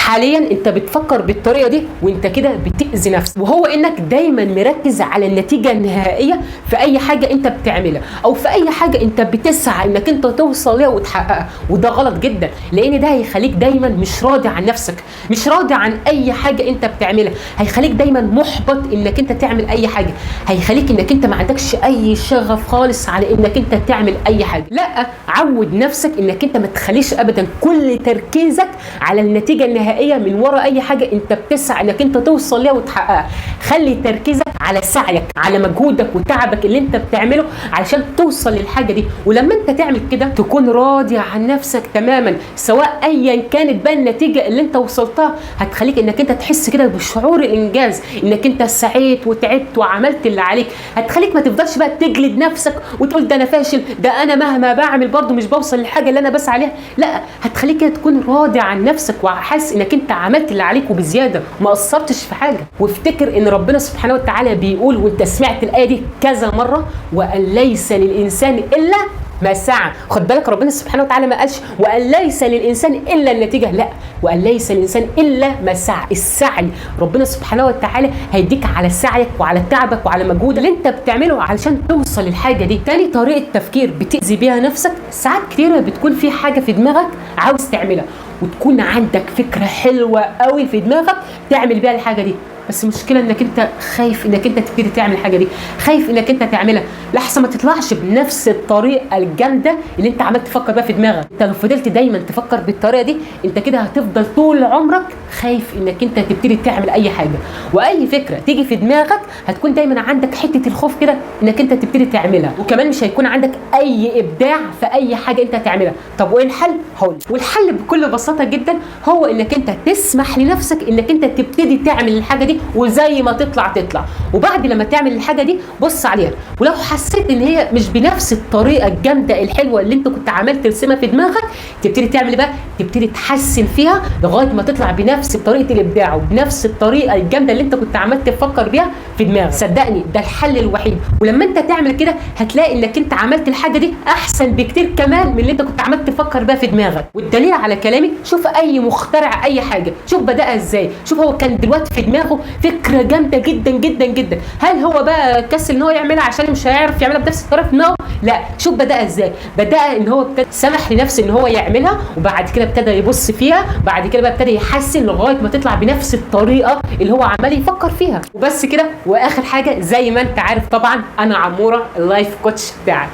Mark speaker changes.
Speaker 1: حاليا انت بتفكر بالطريقه دي وانت كده بتاذي نفسك، وهو انك دايما مركز على النتيجه النهائيه في اي حاجه انت بتعملها او في اي حاجه انت بتسعى انك انت توصل ليها وتحققها. وده غلط جدا، لان ده هيخليك دايما مش راضي عن نفسك، مش راضي عن اي حاجه انت بتعملها، هيخليك دايما محبط انك انت تعمل اي حاجه، هيخليك انك انت ما عندكش اي شغف خالص على انك انت تعمل اي حاجه. لا، عود نفسك انك انت ما تخليش ابدا كل تركيزك على النتيجه النهائيه من ورا اي حاجه انت بتسعى انك انت توصل ليها وتحققها. خلي تركيزك على سعيك، على مجهودك وتعبك اللي انت بتعمله علشان توصل للحاجه دي. ولما انت تعمل كده تكون راضي عن نفسك تماما، سواء ايا كانت بقى النتيجه اللي انت وصلتها، هتخليك انك انت تحس كده بشعور الانجاز، انك انت سعيت وتعبت وعملت اللي عليك. هتخليك ما تفضلش بقى تجلد نفسك وتقول ده انا فاشل، ده انا مهما بعمل برضو مش بوصل للحاجه اللي انا بسعى عليها. لا، هتخليك كده تكون راضي عن نفسك وحاسس انك انت عملت اللي عليك وبزياده، ما قصرتش في حاجه. وافتكر ان ربنا سبحانه وتعالى بيقول، وانت سمعت الايه دي كذا مره، وان ليس للانسان الا ما سعى. خد بالك ربنا سبحانه وتعالى ما قالش وان ليس للانسان الا النتيجه، لا، وان ليس للانسان الا ما سعى. السعي ربنا سبحانه وتعالى هيديك على سعيك وعلى تعبك وعلى مجهود اللي انت بتعمله علشان توصل للحاجه دي. تاني طريقه تفكير بتاذي بيها نفسك، ساعات كتيره بتكون في حاجه في دماغك عاوز تعملها، وتكون عندك فكره حلوه قوي في دماغك تعمل بيها الحاجه دي، بس المشكله انك انت خايف انك انت تبتدي تعمل الحاجه دي، خايف انك انت تعملها لحسن ما تطلعش بنفس الطريقه الجامده اللي انت عمال تفكر بيها في دماغك. انت لو فضلت دايما تفكر بالطريقه دي، انت كده هتفضل طول عمرك خايف انك انت تبتدي تعمل اي حاجه، واي فكره تيجي في دماغك هتكون دايما عندك حته الخوف كده انك انت تبتدي تعملها، وكمان مش هيكون عندك اي ابداع في اي حاجه انت هتعملها. طب وايه الحل؟ هقول، والحل بكل بساطه جدا هو انك انت تسمح لنفسك انك انت تبتدي تعمل الحاجه دي، وزي ما تطلع تطلع. وبعد لما تعمل الحاجه دي بص عليها، ولو حسيت ان هي مش بنفس الطريقه الجامده الحلوه اللي انت كنت عمال ترسمها في دماغك، تبتدي تعمل بقى، تبتدي تحسن فيها لغايه ما تطلع بنفس طريقه الابداع وبنفس الطريقه الجامده اللي انت كنت عمال تفكر بيها في دماغك. صدقني ده الحل الوحيد. ولما انت تعمل كده هتلاقي انك انت عملت الحاجه دي احسن بكتير كمان من اللي انت كنت عمال تفكر بيها في دماغك. والدليل على كلامي، شوف اي مخترع اي حاجه، شوف بدأ ازاي، شوف هو كان دلوقتي في دماغه فكره جامده جدا جدا جدا، هل هو بقى كسل ان هو يعملها عشان مش هيعرف يعملها بنفس الطريقه؟ نو، لا، شوف بدأ ازاي، بدأ ان هو ابتدى سمح لنفسه ان هو يعملها، وبعد كده ابتدى يبص فيها، بعد كده بقى ابتدى يحسن لغايه ما تطلع بنفس الطريقه اللي هو عمال يفكر فيها. وبس كده. واخر حاجه، زي ما انت عارف طبعا انا عموره اللايف كوتش بتاعك.